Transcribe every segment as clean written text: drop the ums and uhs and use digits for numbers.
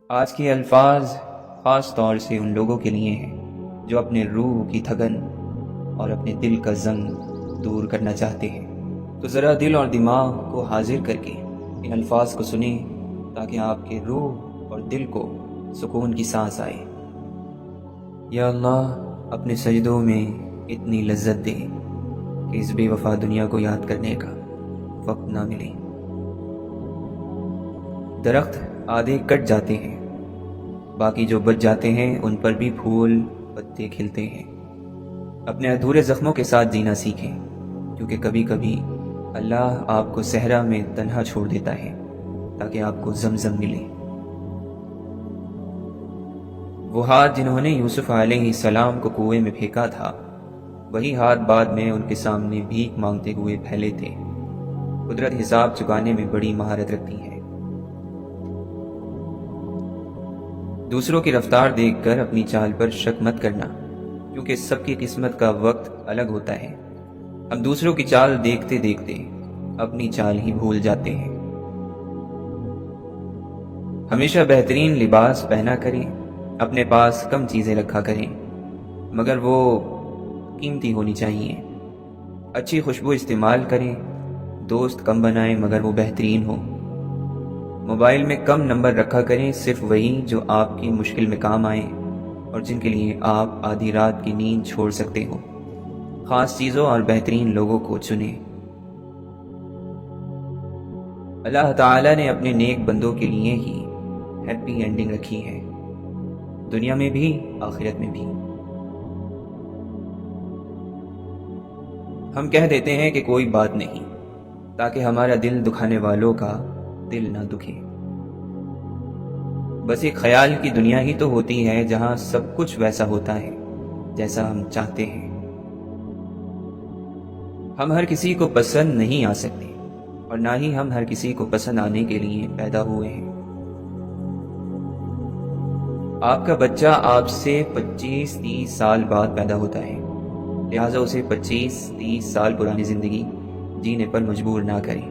آج کے الفاظ خاص طور سے ان لوگوں کے لیے ہیں جو اپنے روح کی تھکن اور اپنے دل کا زنگ دور کرنا چاہتے ہیں۔ تو ذرا دل اور دماغ کو حاضر کر کے ان الفاظ کو سنیں تاکہ آپ کے روح اور دل کو سکون کی سانس آئے۔ یا اللہ، اپنے سجدوں میں اتنی لذت دے کہ اس بے وفا دنیا کو یاد کرنے کا وقت نہ ملے۔ درخت آدھے کٹ جاتے ہیں، باقی جو بچ جاتے ہیں ان پر بھی پھول پتے کھلتے ہیں۔ اپنے ادھورے زخموں کے ساتھ جینا سیکھیں، کیونکہ کبھی کبھی اللہ آپ کو صحرا میں تنہا چھوڑ دیتا ہے تاکہ آپ کو زمزم ملے۔ وہ ہاتھ جنہوں نے یوسف علیہ السلام کو کنویں میں پھینکا تھا، وہی ہاتھ بعد میں ان کے سامنے بھیک مانگتے ہوئے پھیلے تھے۔ قدرت حساب چکانے میں بڑی مہارت رکھتی ہے۔ دوسروں کی رفتار دیکھ کر اپنی چال پر شک مت کرنا، کیونکہ سب کی قسمت کا وقت الگ ہوتا ہے۔ ہم دوسروں کی چال دیکھتے دیکھتے اپنی چال ہی بھول جاتے ہیں۔ ہمیشہ بہترین لباس پہنا کریں، اپنے پاس کم چیزیں رکھا کریں، مگر وہ قیمتی ہونی چاہیے۔ اچھی خوشبو استعمال کریں، دوست کم بنائیں مگر وہ بہترین ہو۔ موبائل میں کم نمبر رکھا کریں، صرف وہی جو آپ کی مشکل میں کام آئیں اور جن کے لیے آپ آدھی رات کی نیند چھوڑ سکتے ہو۔ خاص چیزوں اور بہترین لوگوں کو چنیں۔ اللہ تعالیٰ نے اپنے نیک بندوں کے لیے ہی ہیپی اینڈنگ رکھی ہے، دنیا میں بھی آخرت میں بھی۔ ہم کہہ دیتے ہیں کہ کوئی بات نہیں، تاکہ ہمارا دل دکھانے والوں کا دل نہ دکھے۔ بس ایک خیال کی دنیا ہی تو ہوتی ہے جہاں سب کچھ ویسا ہوتا ہے جیسا ہم چاہتے ہیں۔ ہم ہر کسی کو پسند نہیں آ سکتے، اور نہ ہی ہم ہر کسی کو پسند آنے کے لیے پیدا ہوئے ہیں۔ آپ کا بچہ آپ سے 25-30 سال بعد پیدا ہوتا ہے، لہٰذا اسے 25-30 سال پرانی زندگی جینے پر مجبور نہ کریں۔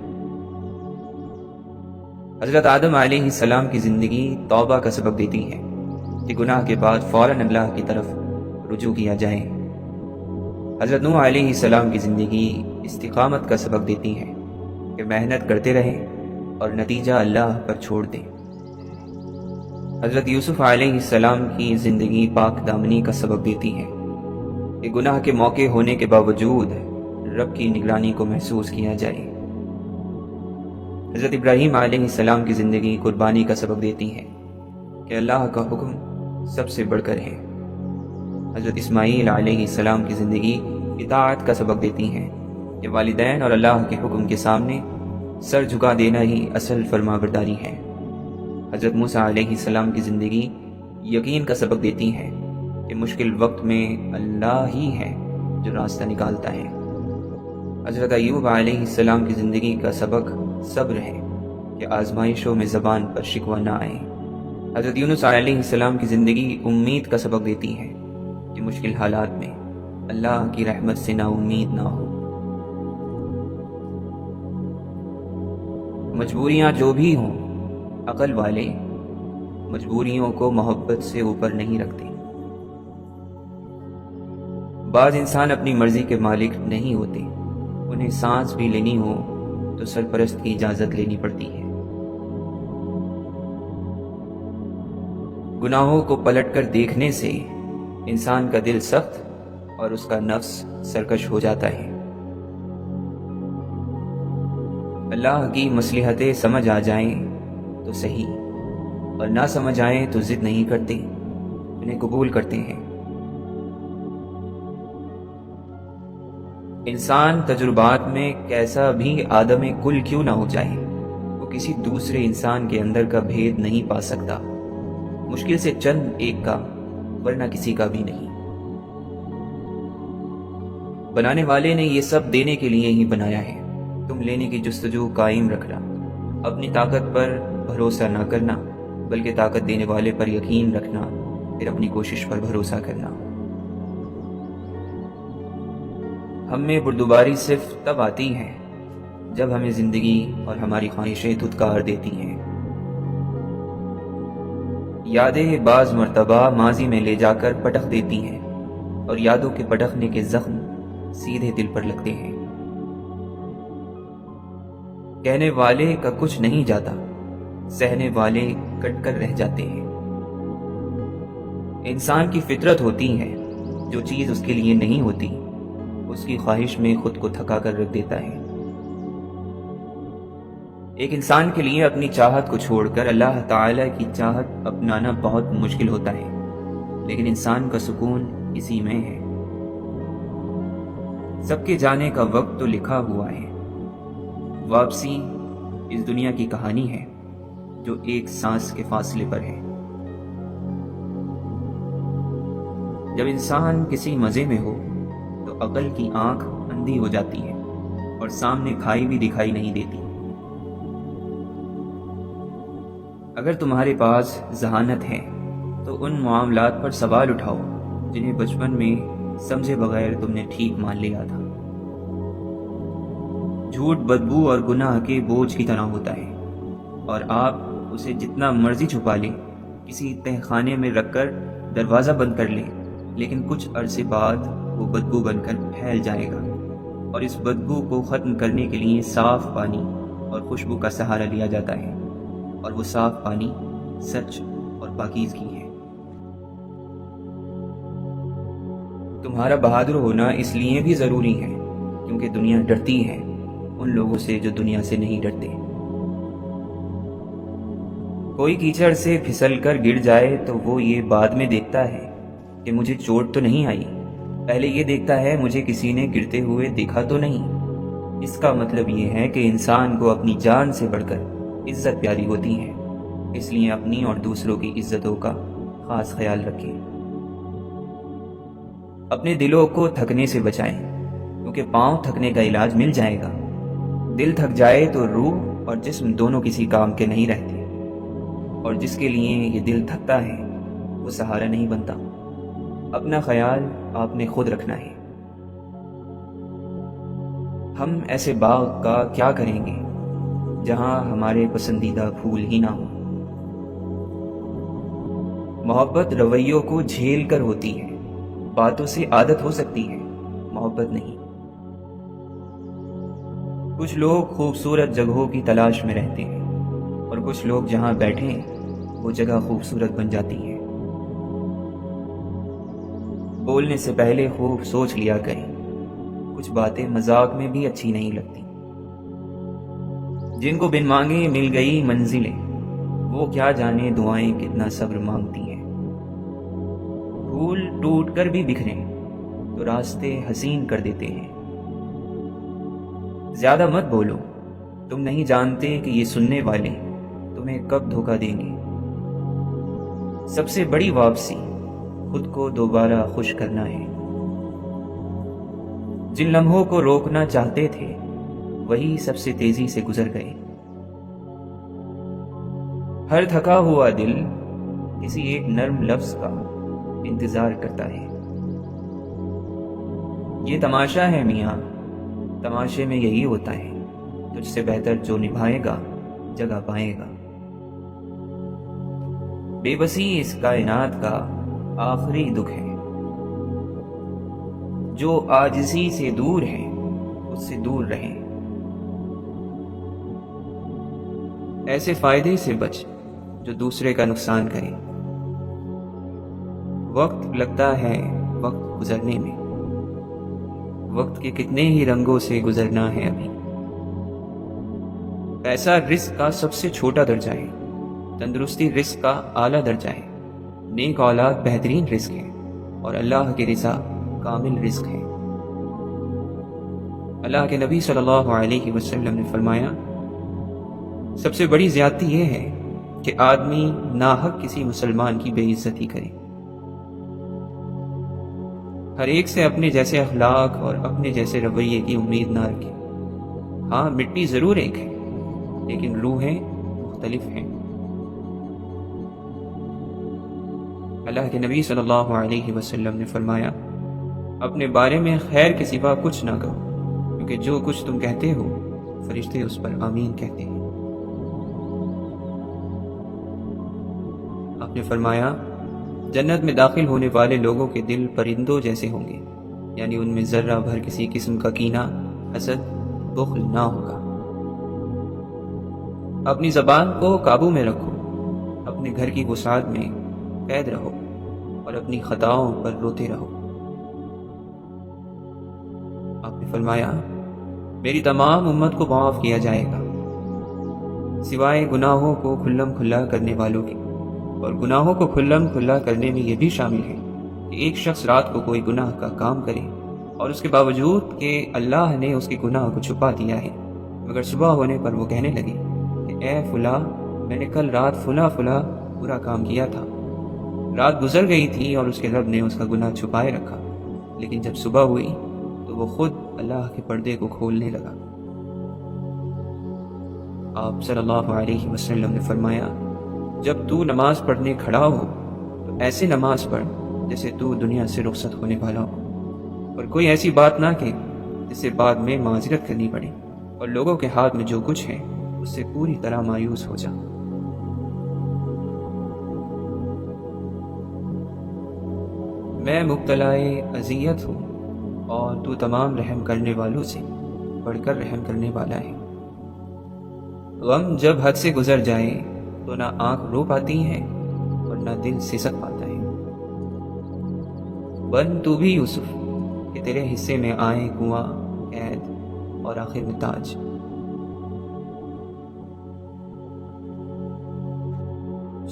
حضرت آدم علیہ السلام کی زندگی توبہ کا سبق دیتی ہے کہ گناہ کے بعد فوراً اللہ کی طرف رجوع کیا جائے۔ حضرت نوح علیہ السلام کی زندگی استقامت کا سبق دیتی ہے کہ محنت کرتے رہیں اور نتیجہ اللہ پر چھوڑ دیں۔ حضرت یوسف علیہ السلام کی زندگی پاک دامنی کا سبق دیتی ہے کہ گناہ کے موقع ہونے کے باوجود رب کی نگرانی کو محسوس کیا جائے۔ حضرت ابراہیم علیہ السلام کی زندگی قربانی کا سبق دیتی ہے کہ اللہ کا حکم سب سے بڑھ کر ہے۔ حضرت اسماعیل علیہ السلام کی زندگی اطاعت کا سبق دیتی ہے کہ والدین اور اللہ کے حکم کے سامنے سر جھکا دینا ہی اصل فرما برداری ہے۔ حضرت موسیٰ علیہ السلام کی زندگی یقین کا سبق دیتی ہے کہ مشکل وقت میں اللہ ہی ہے جو راستہ نکالتا ہے۔ حضرت ایوب علیہ السلام کی زندگی کا سبق صبر ہے کہ آزمائشوں میں زبان پر شکوہ نہ آئے۔ حضرت یونس علیہ السلام کی زندگی امید کا سبق دیتی ہے کہ مشکل حالات میں اللہ کی رحمت سے نا امید نہ ہو۔ مجبوریاں جو بھی ہوں، عقل والے مجبوریوں کو محبت سے اوپر نہیں رکھتے۔ بعض انسان اپنی مرضی کے مالک نہیں ہوتے، انہیں سانس بھی لینی ہو تو سرپرست کی اجازت لینی پڑتی ہے۔ گناہوں کو پلٹ کر دیکھنے سے انسان کا دل سخت اور اس کا نفس سرکش ہو جاتا ہے۔ اللہ کی مصلحتیں سمجھ آ جائیں تو صحیح، اور نہ سمجھ آئیں تو ضد نہیں کرتے، انہیں قبول کرتے ہیں۔ انسان تجربات میں کیسا بھی آدم کل کیوں نہ ہو جائے، وہ کسی دوسرے انسان کے اندر کا بھید نہیں پا سکتا، مشکل سے چند ایک کا، ورنہ کسی کا بھی نہیں۔ بنانے والے نے یہ سب دینے کے لیے ہی بنایا ہے، تم لینے کی جستجو قائم رکھنا، اپنی طاقت پر بھروسہ نہ کرنا بلکہ طاقت دینے والے پر یقین رکھنا، پھر اپنی کوشش پر بھروسہ کرنا۔ ہم میں بردباری صرف تب آتی ہے جب ہمیں زندگی اور ہماری خواہشیں دھتکار دیتی ہیں۔ یادیں بعض مرتبہ ماضی میں لے جا کر پٹخ دیتی ہیں اور یادوں کے پٹخنے کے زخم سیدھے دل پر لگتے ہیں۔ کہنے والے کا کچھ نہیں جاتا، سہنے والے کٹ کر رہ جاتے ہیں۔ انسان کی فطرت ہوتی ہے، جو چیز اس کے لیے نہیں ہوتی اس کی خواہش میں خود کو تھکا کر رکھ دیتا ہے۔ ایک انسان کے لیے اپنی چاہت کو چھوڑ کر اللہ تعالی کی چاہت اپنانا بہت مشکل ہوتا ہے، لیکن انسان کا سکون اسی میں ہے۔ سب کے جانے کا وقت تو لکھا ہوا ہے، واپسی اس دنیا کی کہانی ہے جو ایک سانس کے فاصلے پر ہے۔ جب انسان کسی مزے میں ہو تو عقل کی آنکھ اندھی ہو جاتی ہے اور سامنے کھائی بھی دکھائی نہیں دیتی۔ اگر تمہارے پاس ذہانت ہے تو ان معاملات پر سوال اٹھاؤ جنہیں بچپن میں سمجھے بغیر تم نے ٹھیک مان لیا تھا۔ جھوٹ بدبو اور گناہ کے بوجھ کی طرح ہوتا ہے، اور آپ اسے جتنا مرضی چھپا لیں، کسی تہ خانے میں رکھ کر دروازہ بند کر لیں، لیکن کچھ عرصے بعد وہ بدبو بن کر پھیل جائے گا، اور اس بدبو کو ختم کرنے کے لیے صاف پانی اور خوشبو کا سہارا لیا جاتا ہے، اور وہ صاف پانی سچ اور پاکیزگی ہے۔ تمہارا بہادر ہونا اس لیے بھی ضروری ہے کیونکہ دنیا ڈرتی ہے ان لوگوں سے جو دنیا سے نہیں ڈرتے۔ کوئی کیچڑ سے پھسل کر گر جائے تو وہ یہ بعد میں دیکھتا ہے کہ مجھے چوٹ تو نہیں آئی، پہلے یہ دیکھتا ہے مجھے کسی نے گرتے ہوئے دیکھا تو نہیں۔ اس کا مطلب یہ ہے کہ انسان کو اپنی جان سے بڑھ کر عزت پیاری ہوتی ہے، اس لیے اپنی اور دوسروں کی عزتوں کا خاص خیال رکھیں۔ اپنے دلوں کو تھکنے سے بچائیں، کیونکہ پاؤں تھکنے کا علاج مل جائے گا۔ دل تھک جائے تو روح اور جسم دونوں کسی کام کے نہیں رہتے، اور جس کے لیے یہ دل تھکتا ہے وہ سہارا نہیں بنتا۔ اپنا خیال آپ نے خود رکھنا ہے۔ ہم ایسے باغ کا کیا کریں گے جہاں ہمارے پسندیدہ پھول ہی نہ ہوں۔ محبت رویوں کو جھیل کر ہوتی ہے، باتوں سے عادت ہو سکتی ہے، محبت نہیں۔ کچھ لوگ خوبصورت جگہوں کی تلاش میں رہتے ہیں، اور کچھ لوگ جہاں بیٹھے ہیں وہ جگہ خوبصورت بن جاتی ہے۔ بولنے سے پہلے خوب سوچ لیا کریں، کچھ باتیں مذاق میں بھی اچھی نہیں لگتی۔ جن کو بن مانگے مل گئی منزلیں، وہ کیا جانے دعائیں کتنا صبر مانگتی ہیں۔ پھول ٹوٹ کر بھی بکھریں تو راستے حسین کر دیتے ہیں۔ زیادہ مت بولو، تم نہیں جانتے کہ یہ سننے والے تمہیں کب دھوکہ دیں گے۔ سب سے بڑی واپسی خود کو دوبارہ خوش کرنا ہے۔ جن لمحوں کو روکنا چاہتے تھے وہی سب سے تیزی سے گزر گئے۔ ہر تھکا ہوا دل کسی ایک نرم لفظ کا انتظار کرتا ہے۔ یہ تماشا ہے میاں، تماشے میں یہی ہوتا ہے، تجھ سے بہتر جو نبھائے گا جگہ پائے گا۔ بے بسی اس کائنات کا آخری دکھ ہے، جو عاجزی سے دور ہے اس سے دور رہیں۔ ایسے فائدے سے بچ جو دوسرے کا نقصان کرے۔ وقت لگتا ہے وقت گزرنے میں، وقت کے کتنے ہی رنگوں سے گزرنا ہے ابھی۔ پیسہ رزق کا سب سے چھوٹا درجہ ہے، تندرستی رزق کا اعلیٰ درجہ ہے، نیک اولاد بہترین رزق ہے، اور اللہ کی رضا کامل رزق ہے۔ اللہ کے نبی صلی اللہ علیہ وسلم نے فرمایا، سب سے بڑی زیادتی یہ ہے کہ آدمی ناحق کسی مسلمان کی بے عزتی کرے۔ ہر ایک سے اپنے جیسے اخلاق اور اپنے جیسے رویے کی امید نہ رکھے۔ ہاں، مٹی ضرور ایک ہے، لیکن روحیں مختلف ہیں۔ اللہ کے نبی صلی اللہ علیہ وسلم نے فرمایا، اپنے بارے میں خیر کے سوا کچھ نہ کہو، کیونکہ جو کچھ تم کہتے ہو فرشتے اس پر آمین کہتے ہیں۔ آپ نے فرمایا جنت میں داخل ہونے والے لوگوں کے دل پرندوں جیسے ہوں گے، یعنی ان میں ذرہ بھر کسی قسم کا کینہ، حسد، بخل نہ ہوگا۔ اپنی زبان کو قابو میں رکھو، اپنے گھر کی وسعت میں قید رہو اور اپنی خطاؤں پر روتے رہو۔ آپ نے فرمایا میری تمام امت کو معاف کیا جائے گا سوائے گناہوں کو کھلم کھلا کرنے والوں کے، اور گناہوں کو کھلم کھلا کرنے میں یہ بھی شامل ہے کہ ایک شخص رات کو کوئی گناہ کا کام کرے اور اس کے باوجود کہ اللہ نے اس کے گناہ کو چھپا دیا ہے، مگر صبح ہونے پر وہ کہنے لگے کہ اے فلاں، میں نے کل رات فلاں برا کام کیا تھا۔ رات گزر گئی تھی اور اس کے رب نے اس کا گناہ چھپائے رکھا، لیکن جب صبح ہوئی تو وہ خود اللہ کے پردے کو کھولنے لگا۔ آپ صلی اللہ علیہ وسلم نے فرمایا جب تو نماز پڑھنے کھڑا ہو تو ایسے نماز پڑھ جیسے تو دنیا سے رخصت ہونے والا ہو، اور کوئی ایسی بات نہ کہ جس سے بعد میں معذرت کرنی پڑے، اور لوگوں کے ہاتھ میں جو کچھ ہے اس سے پوری طرح مایوس ہو جا۔ میں مبتلا اذیت ہوں اور تو تمام رحم کرنے والوں سے بڑھ کر رحم کرنے والا ہے۔ غم جب حد سے گزر جائے تو نہ آنکھ رو پاتی ہے اور نہ دل سسک پاتا ہے۔ بن تو بھی یوسف کہ تیرے حصے میں آئے کنواں، قید اور آخر میں تاج۔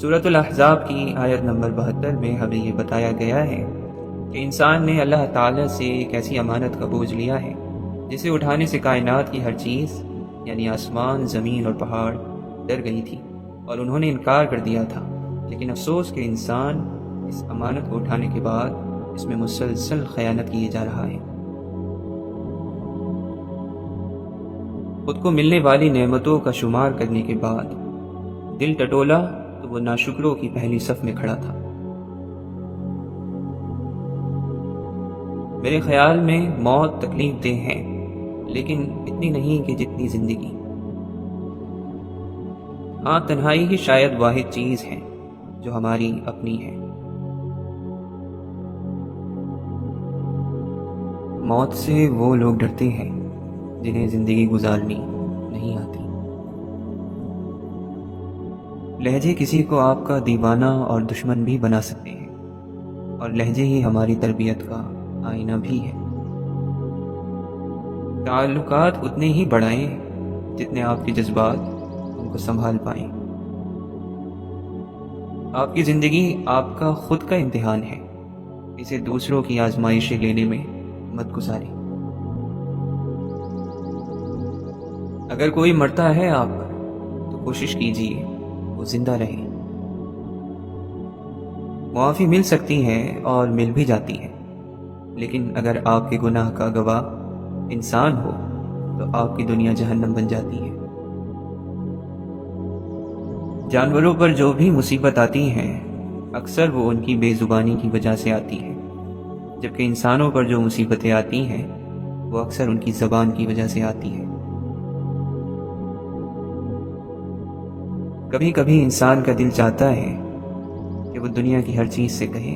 سورۃ الاحزاب کی آیت نمبر 72 میں ہمیں یہ بتایا گیا ہے کہ انسان نے اللہ تعالیٰ سے ایک ایسی امانت کا بوجھ لیا ہے جسے اٹھانے سے کائنات کی ہر چیز یعنی آسمان، زمین اور پہاڑ ڈر گئی تھی اور انہوں نے انکار کر دیا تھا، لیکن افسوس کہ انسان اس امانت کو اٹھانے کے بعد اس میں مسلسل خیانت کیے جا رہا ہے۔ خود کو ملنے والی نعمتوں کا شمار کرنے کے بعد دل ٹٹولا تو وہ ناشکروں کی پہلی صف میں کھڑا تھا۔ میرے خیال میں موت تکلیف دہ ہے، لیکن اتنی نہیں کہ جتنی زندگی۔ ہاں، تنہائی ہی شاید واحد چیز ہے جو ہماری اپنی ہے۔ موت سے وہ لوگ ڈرتے ہیں جنہیں زندگی گزارنی نہیں آتی۔ لہجے کسی کو آپ کا دیوانہ اور دشمن بھی بنا سکتے ہیں، اور لہجے ہی ہماری تربیت کا آئینہ بھی ہے۔ تعلقات اتنے ہی بڑھائیں جتنے آپ کے جذبات ان کو سنبھال پائیں۔ آپ کی زندگی آپ کا خود کا امتحان ہے، اسے دوسروں کی آزمائشیں لینے میں مت گزاریں۔ اگر کوئی مرتا ہے آپ پر تو کوشش کیجیے وہ زندہ رہے۔ معافی مل سکتی ہے اور مل بھی جاتی ہے، لیکن اگر آپ کے گناہ کا گواہ انسان ہو تو آپ کی دنیا جہنم بن جاتی ہے۔ جانوروں پر جو بھی مصیبت آتی ہے اکثر وہ ان کی بے زبانی کی وجہ سے آتی ہے، جبکہ انسانوں پر جو مصیبتیں آتی ہیں وہ اکثر ان کی زبان کی وجہ سے آتی ہیں۔ کبھی کبھی انسان کا دل چاہتا ہے کہ وہ دنیا کی ہر چیز سے کہے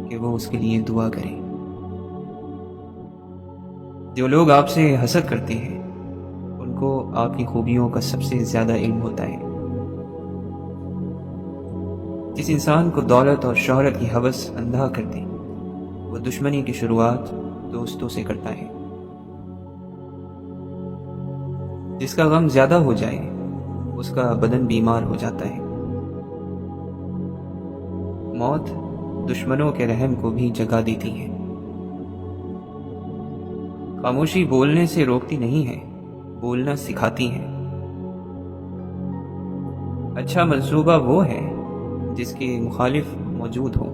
کہ وہ اس کے لیے دعا کرے۔ جو لوگ آپ سے حسد کرتے ہیں ان کو آپ کی خوبیوں کا سب سے زیادہ علم ہوتا ہے۔ جس انسان کو دولت اور شہرت کی ہوس اندھا کر دے وہ دشمنی کی شروعات دوستوں سے کرتا ہے۔ جس کا غم زیادہ ہو جائے اس کا بدن بیمار ہو جاتا ہے۔ موت دشمنوں کے رحم کو بھی جگا دیتی ہے۔ خاموشی بولنے سے روکتی نہیں ہے، بولنا سکھاتی ہے۔ اچھا منصوبہ وہ ہے جس کے مخالف موجود ہو۔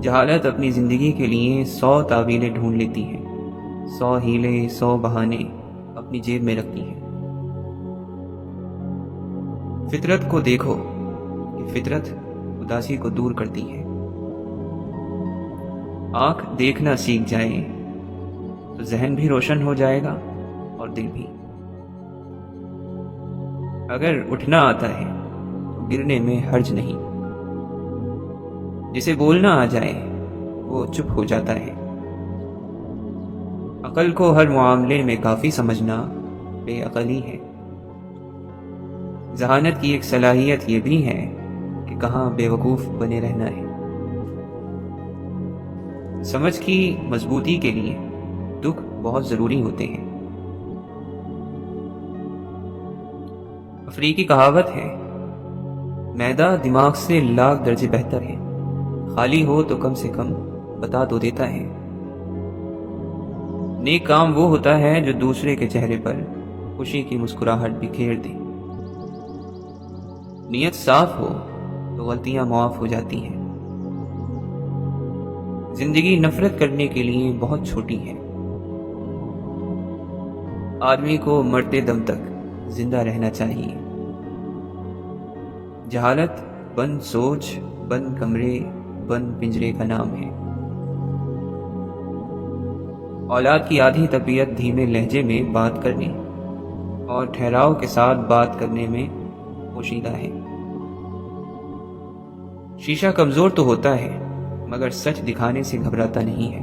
جہالت اپنی زندگی کے لیے 100 تعویلیں ڈھونڈ لیتی ہے، 100 ہیلے، 100 بہانے اپنی جیب میں رکھتی ہے۔ فطرت کو دیکھو کہ فطرت اداسی کو دور کرتی ہے۔ آنکھ دیکھنا سیکھ جائے تو ذہن بھی روشن ہو جائے گا اور دل بھی۔ اگر اٹھنا آتا ہے تو گرنے میں حرج نہیں۔ جسے بولنا آ جائے وہ چپ ہو جاتا ہے۔ عقل کو ہر معاملے میں کافی سمجھنا بے عقلی ہے۔ ذہانت کی ایک صلاحیت یہ بھی ہے کہ کہاں بے وقوف بنے رہنا ہے۔ سمجھ کی مضبوطی کے لیے دکھ بہت ضروری ہوتے ہیں۔ افریقی کہاوت ہے، میدہ دماغ سے لاکھ درجے بہتر ہے، خالی ہو تو کم سے کم بتا تو دیتا ہے۔ نیک کام وہ ہوتا ہے جو دوسرے کے چہرے پر خوشی کی مسکراہٹ بکھیر دے۔ نیت صاف ہو تو غلطیاں معاف ہو جاتی ہیں۔ زندگی نفرت کرنے کے لیے بہت چھوٹی ہے۔ آدمی کو مرتے دم تک زندہ رہنا چاہیے۔ جہالت بند سوچ، بند کمرے، بند پنجرے کا نام ہے۔ اولاد کی آدھی طبیعت دھیمے لہجے میں بات کرنے اور ٹھہراؤ کے ساتھ بات کرنے میں پوشیدہ ہے۔ شیشہ کمزور تو ہوتا ہے مگر سچ دکھانے سے گھبراتا نہیں ہے۔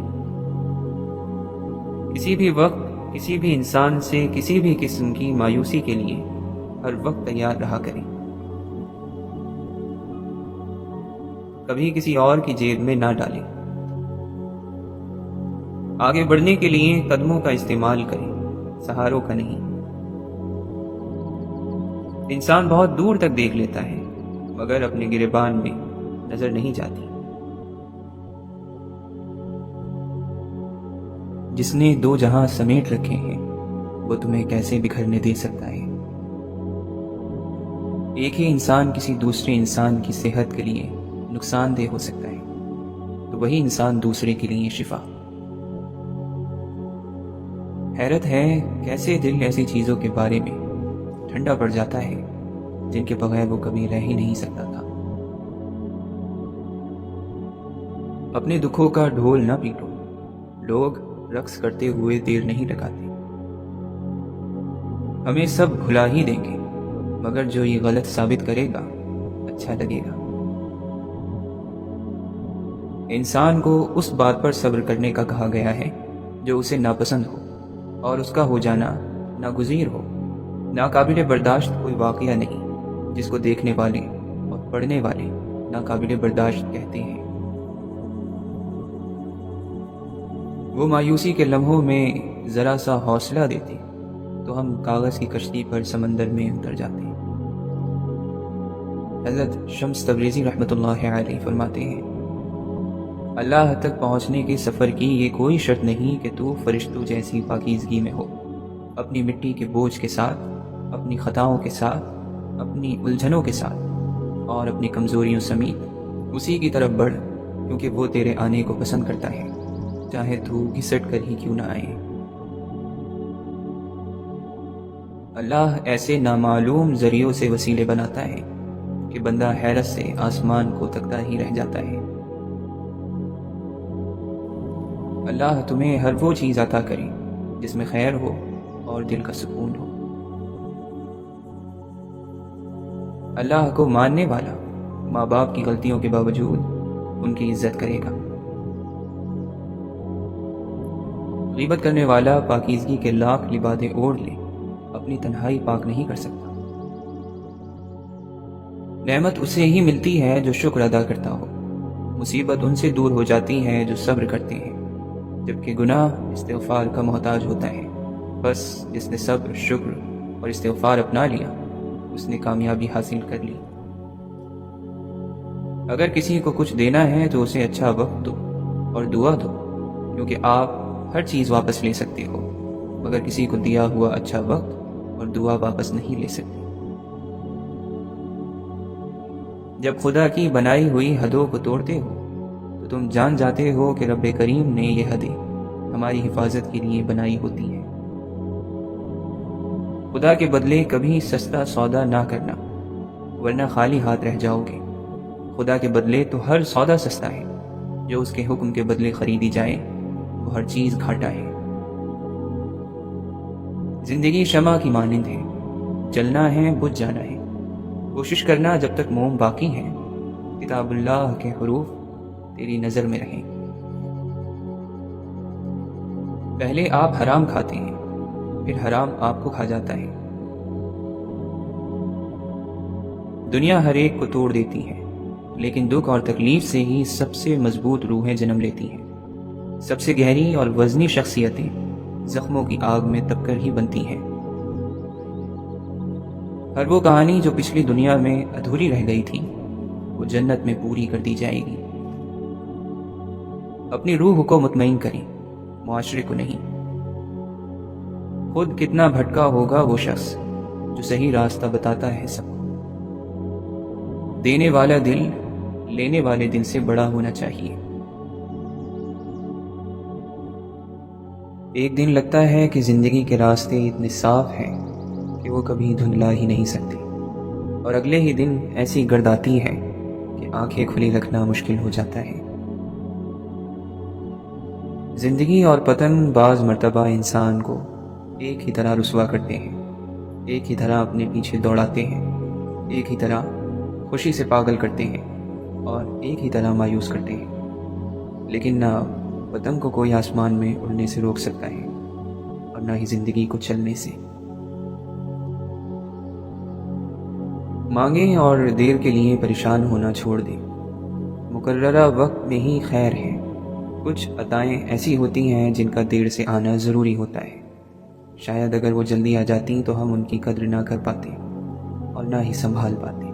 کسی بھی وقت کسی بھی انسان سے کسی بھی قسم کی مایوسی کے لیے ہر وقت تیار رہا کریں۔ کبھی کسی اور کی جیب میں نہ ڈالیں۔ آگے بڑھنے کے لیے قدموں کا استعمال کریں، سہاروں کا نہیں۔ انسان بہت دور تک دیکھ لیتا ہے مگر اپنے گریبان میں نظر نہیں جاتی۔ جس نے دو جہاں سمیٹ رکھے ہیں وہ تمہیں کیسے بکھرنے دے سکتا ہے۔ ایک ہی انسان کسی دوسرے انسان کی صحت کے لیے نقصان دہ ہو سکتا ہے تو وہی انسان دوسرے کے لیے شفا۔ حیرت ہے کیسے دل ایسی چیزوں کے بارے میں ٹھنڈا پڑ جاتا ہے جن کے بغیر وہ کبھی رہ ہی نہیں سکتا تھا۔ اپنے دکھوں کا ڈھول نہ پیٹو، لوگ رقص کرتے ہوئے دیر نہیں لگاتے۔ ہمیں سب بھلا ہی دیں گے مگر جو یہ غلط ثابت کرے گا اچھا لگے گا۔ انسان کو اس بات پر صبر کرنے کا کہا گیا ہے جو اسے ناپسند ہو اور اس کا ہو جانا ناگزیر ہو۔ ناقابل برداشت کوئی واقعہ نہیں جس کو دیکھنے والے اور پڑھنے والے ناقابل برداشت کہتے ہیں۔ وہ مایوسی کے لمحوں میں ذرا سا حوصلہ دیتے تو ہم کاغذ کی کشتی پر سمندر میں اتر جاتے۔ حضرت شمس تبریزی رحمۃ اللہ علیہ فرماتے ہیں، اللہ تک پہنچنے کے سفر کی یہ کوئی شرط نہیں کہ تو فرشتوں جیسی پاکیزگی میں ہو۔ اپنی مٹی کے بوجھ کے ساتھ، اپنی خطاؤں کے ساتھ، اپنی الجھنوں کے ساتھ اور اپنی کمزوریوں سمیت اسی کی طرف بڑھ، کیونکہ وہ تیرے آنے کو پسند کرتا ہے، چاہے تو گھسٹ کر ہی کیوں نہ آئے۔ اللہ ایسے نامعلوم ذریعوں سے وسیلے بناتا ہے کہ بندہ حیرت سے آسمان کو تکتا ہی رہ جاتا ہے۔ اللہ تمہیں ہر وہ چیز عطا کرے جس میں خیر ہو اور دل کا سکون ہو۔ اللہ کو ماننے والا ماں باپ کی غلطیوں کے باوجود ان کی عزت کرے گا۔ غیبت کرنے والا پاکیزگی کے لاکھ لبادے اوڑھ لے، اپنی تنہائی پاک نہیں کر سکتا۔ نعمت اسے ہی ملتی ہے جو شکر ادا کرتا ہو، مصیبت ان سے دور ہو جاتی ہے جو صبر کرتے ہیں، جبکہ گناہ استغفار کا محتاج ہوتا ہے۔ بس جس نے صبر، شکر اور استغفار اپنا لیا اس نے کامیابی حاصل کر لی۔ اگر کسی کو کچھ دینا ہے تو اسے اچھا وقت دو اور دعا دو، کیونکہ آپ ہر چیز واپس لے سکتے ہو مگر کسی کو دیا ہوا اچھا وقت اور دعا واپس نہیں لے سکتے۔ جب خدا کی بنائی ہوئی حدوں کو توڑتے ہو تو تم جان جاتے ہو کہ رب کریم نے یہ حدیں ہماری حفاظت کے لیے بنائی ہوتی ہیں۔ خدا کے بدلے کبھی سستا سودا نہ کرنا ورنہ خالی ہاتھ رہ جاؤ گے۔ خدا کے بدلے تو ہر سودا سستا ہے، جو اس کے حکم کے بدلے خریدی جائے وہ ہر چیز گھاٹا ہے۔ زندگی شمع کی مانند ہے، جلنا ہے بجھ جانا ہے، کوشش کرنا جب تک موم باقی ہے کتاب اللہ کے حروف تیری نظر میں رہیں۔ پہلے آپ حرام کھاتے ہیں، پھر حرام آپ کو کھا جاتا ہے۔ دنیا ہر ایک کو توڑ دیتی ہے، لیکن دکھ اور تکلیف سے ہی سب سے مضبوط روحیں جنم لیتی ہیں۔ سب سے گہری اور وزنی شخصیتیں زخموں کی آگ میں تپ کر ہی بنتی ہیں۔ ہر وہ کہانی جو پچھلی دنیا میں ادھوری رہ گئی تھی وہ جنت میں پوری کر دی جائے گی۔ اپنی روح کو مطمئن کریں، معاشرے کو نہیں۔ خود کتنا بھٹکا ہوگا وہ شخص جو صحیح راستہ بتاتا ہے سب کو۔ دینے والا دل لینے والے دل سے بڑا ہونا چاہیے۔ ایک دن لگتا ہے کہ زندگی کے راستے اتنے صاف ہیں کہ وہ کبھی دھندلا ہی نہیں سکتے، اور اگلے ہی دن ایسی گرد آتی ہے کہ آنکھیں کھلی رکھنا مشکل ہو جاتا ہے۔ زندگی اور پتن بعض مرتبہ انسان کو ایک ہی طرح رسوا کرتے ہیں، ایک ہی طرح اپنے پیچھے دوڑاتے ہیں، ایک ہی طرح خوشی سے پاگل کرتے ہیں اور ایک ہی طرح مایوس کرتے ہیں، لیکن نہ پتنگ کو کوئی آسمان میں اڑنے سے روک سکتا ہے اور نہ ہی زندگی کو چلنے سے۔ مانگیں اور دیر کے لیے پریشان ہونا چھوڑ دیں، مقررہ وقت میں ہی خیر ہے۔ کچھ عطائیں ایسی ہوتی ہیں جن کا دیر سے آنا ضروری ہوتا ہے، شاید اگر وہ جلدی آ جاتی تو ہم ان کی قدر نہ کر پاتے اور نہ ہی سنبھال پاتے۔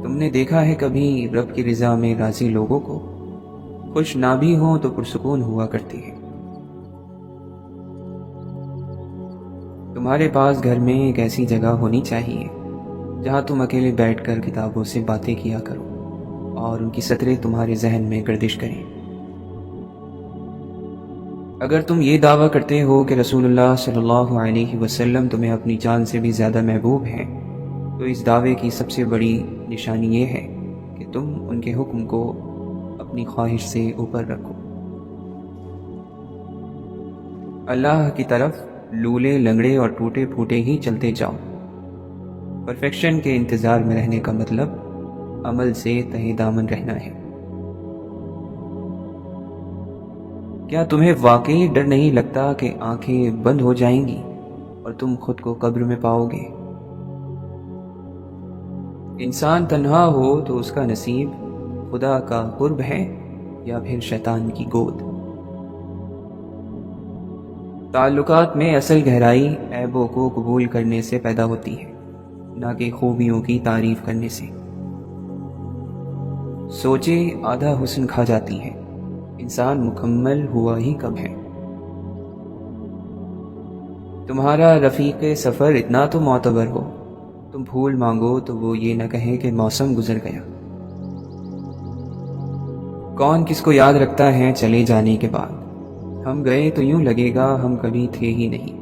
تم نے دیکھا ہے کبھی رب کی رضا میں راضی لوگوں کو؟ خوش نہ بھی ہوں تو پرسکون ہوا کرتے ہیں۔ تمہارے پاس گھر میں ایک ایسی جگہ ہونی چاہیے جہاں تم اکیلے بیٹھ کر کتابوں سے باتیں کیا کرو اور ان کی سطریں تمہارے ذہن میں گردش کریں۔ اگر تم یہ دعویٰ کرتے ہو کہ رسول اللہ صلی اللہ علیہ وسلم تمہیں اپنی جان سے بھی زیادہ محبوب ہیں، تو اس دعوے کی سب سے بڑی نشانی یہ ہے کہ تم ان کے حکم کو اپنی خواہش سے اوپر رکھو۔ اللہ کی طرف لولے لنگڑے اور ٹوٹے پھوٹے ہی چلتے جاؤ۔ پرفیکشن کے انتظار میں رہنے کا مطلب عمل سے تہی دامن رہنا ہے۔ کیا تمہیں واقعی ڈر نہیں لگتا کہ آنکھیں بند ہو جائیں گی اور تم خود کو قبر میں پاؤ گے؟ انسان تنہا ہو تو اس کا نصیب خدا کا قرب ہے یا پھر شیطان کی گود۔ تعلقات میں اصل گہرائی عیبوں کو قبول کرنے سے پیدا ہوتی ہے، نہ کہ خوبیوں کی تعریف کرنے سے۔ سوچیں آدھا حسن کھا جاتی ہیں، انسان مکمل ہوا ہی کب ہے؟ تمہارا رفیق سفر اتنا تو معتبر ہو، تم پھول مانگو تو وہ یہ نہ کہے کہ موسم گزر گیا۔ کون کس کو یاد رکھتا ہے چلے جانے کے بعد؟ ہم گئے تو یوں لگے گا ہم کبھی تھے ہی نہیں۔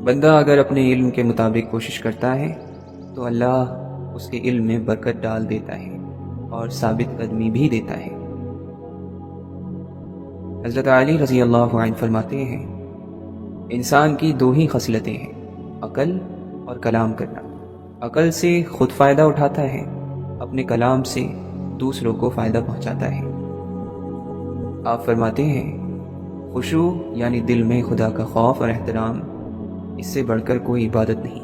بندہ اگر اپنے علم کے مطابق کوشش کرتا ہے تو اللہ اس کے علم میں برکت ڈال دیتا ہے اور ثابت قدمی بھی دیتا ہے۔ حضرت علی رضی اللہ عنہ فرماتے ہیں، انسان کی دو ہی خصلتیں ہیں، عقل اور کلام کرنا۔ عقل سے خود فائدہ اٹھاتا ہے، اپنے کلام سے دوسروں کو فائدہ پہنچاتا ہے۔ آپ فرماتے ہیں، خشوع یعنی دل میں خدا کا خوف اور احترام، اس سے بڑھ کر کوئی عبادت نہیں۔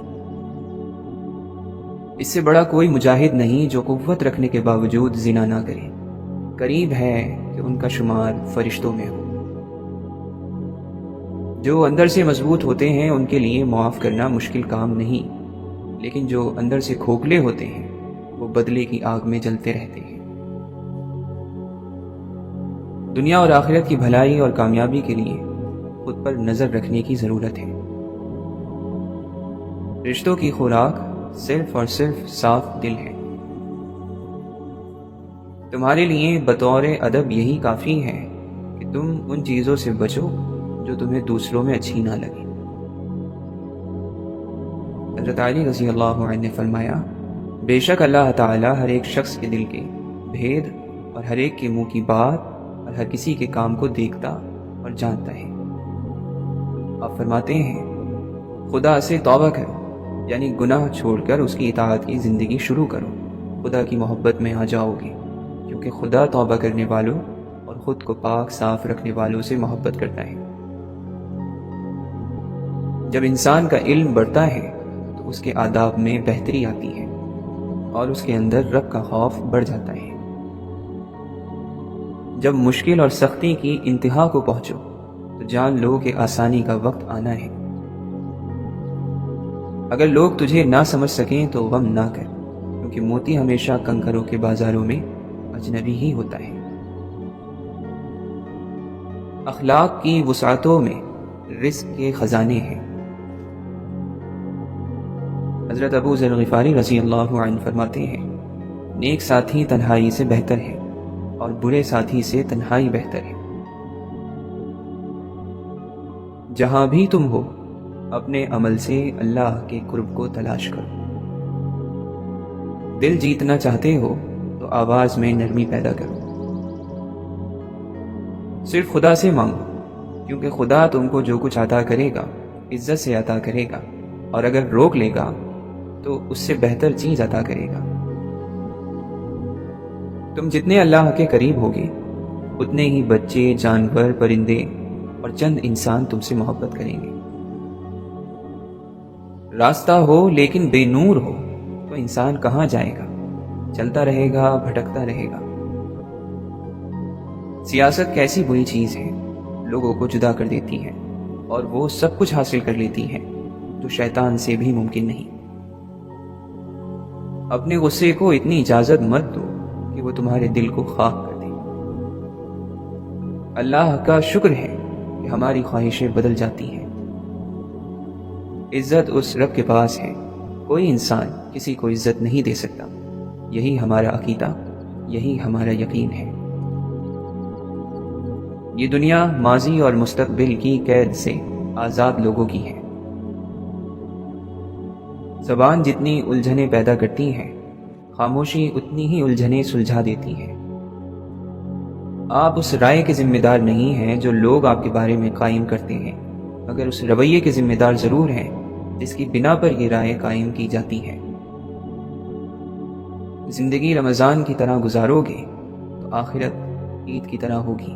اس سے بڑا کوئی مجاہد نہیں جو قوت رکھنے کے باوجود زنا نہ کرے، قریب ہے کہ ان کا شمار فرشتوں میں ہو۔ جو اندر سے مضبوط ہوتے ہیں ان کے لیے معاف کرنا مشکل کام نہیں، لیکن جو اندر سے کھوکھلے ہوتے ہیں وہ بدلے کی آگ میں جلتے رہتے ہیں۔ دنیا اور آخرت کی بھلائی اور کامیابی کے لیے خود پر نظر رکھنے کی ضرورت ہے۔ رشتوں کی خوراک صرف اور صرف صاف دل ہے۔ تمہارے لیے بطور ادب یہی کافی ہے کہ تم ان چیزوں سے بچو جو تمہیں دوسروں میں اچھی نہ لگے۔ حضرت علی رضی اللہ عنہ نے فرمایا، بے شک اللہ تعالیٰ ہر ایک شخص کے دل کے بھید اور ہر ایک کے منہ کی بات اور ہر کسی کے کام کو دیکھتا اور جانتا ہے۔ آپ فرماتے ہیں خدا سے توبہ کرو، یعنی گناہ چھوڑ کر اس کی اطاعت کی زندگی شروع کرو، خدا کی محبت میں آ جاؤ گے، کیونکہ خدا توبہ کرنے والوں اور خود کو پاک صاف رکھنے والوں سے محبت کرتا ہے۔ جب انسان کا علم بڑھتا ہے تو اس کے آداب میں بہتری آتی ہے اور اس کے اندر رب کا خوف بڑھ جاتا ہے۔ جب مشکل اور سختی کی انتہا کو پہنچو تو جان لو کہ آسانی کا وقت آنا ہے۔ اگر لوگ تجھے نہ سمجھ سکیں تو غم نہ کر، کیونکہ موتی ہمیشہ کنکروں کے بازاروں میں اجنبی ہی ہوتا ہے۔ اخلاق کی وسعتوں میں رزق کے خزانے ہیں۔ حضرت ابو ذر غفاری رضی اللہ عنہ فرماتے ہیں نیک ساتھی تنہائی سے بہتر ہے اور برے ساتھی سے تنہائی بہتر ہے۔ جہاں بھی تم ہو اپنے عمل سے اللہ کے قرب کو تلاش کرو۔ دل جیتنا چاہتے ہو تو آواز میں نرمی پیدا کرو۔ صرف خدا سے مانگو، کیونکہ خدا تم کو جو کچھ عطا کرے گا عزت سے عطا کرے گا، اور اگر روک لے گا تو اس سے بہتر چیز عطا کرے گا۔ تم جتنے اللہ کے قریب ہوگے اتنے ہی بچے، جانور، پرندے اور چند انسان تم سے محبت کریں گے۔ راستہ ہو لیکن بے نور ہو تو انسان کہاں جائے گا؟ چلتا رہے گا، بھٹکتا رہے گا۔ سیاست کیسی بری چیز ہے، لوگوں کو جدا کر دیتی ہے اور وہ سب کچھ حاصل کر لیتی ہے جو شیطان سے بھی ممکن نہیں۔ اپنے غصے کو اتنی اجازت مت دو کہ وہ تمہارے دل کو خاک کر دے۔ اللہ کا شکر ہے کہ ہماری خواہشیں بدل جاتی ہیں۔ عزت اس رب کے پاس ہے، کوئی انسان کسی کو عزت نہیں دے سکتا۔ یہی ہمارا عقیدہ، یہی ہمارا یقین ہے۔ یہ دنیا ماضی اور مستقبل کی قید سے آزاد لوگوں کی ہے۔ زبان جتنی الجھنیں پیدا کرتی ہے، خاموشی اتنی ہی الجھنیں سلجھا دیتی ہے۔ آپ اس رائے کے ذمہ دار نہیں ہیں جو لوگ آپ کے بارے میں قائم کرتے ہیں، مگر اس رویے کے ذمہ دار ضرور ہیں جس کی بنا پر یہ رائے قائم کی جاتی ہے۔ زندگی رمضان کی طرح گزارو گے تو آخرت عید کی طرح ہوگی۔